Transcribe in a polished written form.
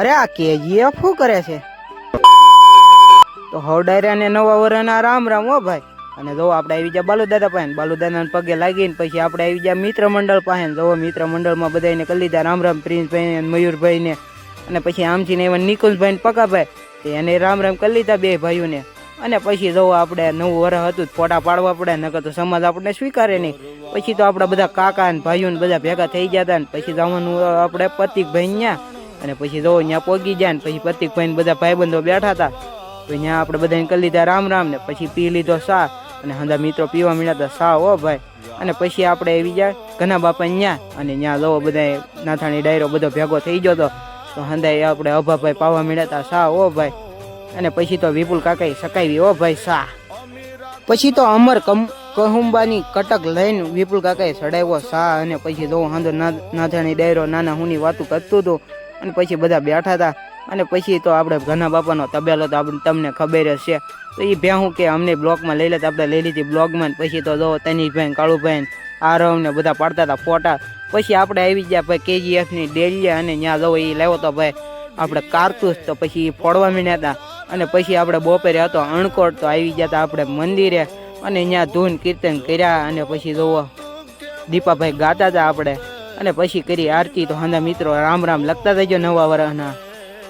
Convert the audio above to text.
અરે આ કેજીએફ શું કરે છે? તો હવડાયરા ને નવા વરના રામ રામ હો ભાઈ. અને જો આપણે આવી ગયા બાલુદાદા પાસે, બાલુદાદા પગે લાગીને પછી આપણે આવી ગયા મિત્ર મંડળ પાસે. જો મિત્ર મંડળમાં બધાને કરી લીધા રામ રામ, પ્રિન્સભાઈ મયુરભાઈ ને. અને પછી આમથી ને એવા નિકુલભાઈ ને પકાભાઈ એને રામ રામ કરી લીધા બે ભાઈઓને. અને પછી જો આપણે નવું વર્ષ હતું ફોટા પાડવા પડે, નકર તો સમાજ આપણને સ્વીકારે નહીં. પછી તો આપણા બધા કાકા ને ભાઈઓ ને બધા ભેગા થઈ ગયા હતા ને પછી જવાનું આપણે પ્રતિકભાઈ ન્યા. અને પછી જો ત્યાં પોગી ગયા ને પછી પ્રતિકભાઈ ને બધા ભાઈબંધો બેઠા હતા. તો ત્યાં આપણે બધાને કરી લીધા રામ રામ ને પછી પી લીધો સા. અને હંધા મિત્રો પીવા મળ્યા હતા સા હો ભાઈ. અને પછી આપણે આવી જાય ઘના બાપા ન્યા. અને ત્યાં જો બધા નાથાણી ડાયરો બધો ભેગો થઈ ગયો હતો. તો હંધાય આપણે અભાભાઈ પાવા મળ્યા હતા સા હો ભાઈ. અને પછી તો વિપુલ કાકાએ સકાવી હો ભાઈ સા. પછી તો અમર કહુંબાની કટક લઈને વિપુલ કાકાએ ચડાવ્યો સા. અને પછી જો હંધો નાથાણી ડાયરો નાના હુની વાતું કરતું હતું. અને પછી બધા બેઠા હતા. અને પછી તો આપણે ઘના બાપાનો તબેલો તો આપણે તમને ખબર જ છે. તો એ ભેહું કે અમને બ્લોકમાં લઈ લેતા, આપણે લઈ લીધી બ્લોગમાં. પછી તો જો તનીશભાઈ કાળુભાઈ આરવ ને બધા પાડતા હતા ફોટા. પછી આપણે આવી ગયા ભાઈ કેજીએફની ડેલીએ. અને ત્યાં જો એ લાવ્યો તો ભાઈ આપણે કારતૂસ. તો પછી એ ફોડવા માંડ્યા હતા. અને પછી આપણે બપોરે હતો અણકોટ. તો આવી ગયા હતા આપણે મંદિરે. અને ત્યાં ધૂન કીર્તન કર્યા. અને પછી જોવો દીપાભાઈ ગાતા હતા આપણે. અને પછી કરી આરતી. તો હંધા મિત્રો રામ રામ લખતા જજો નવા વર્ષના.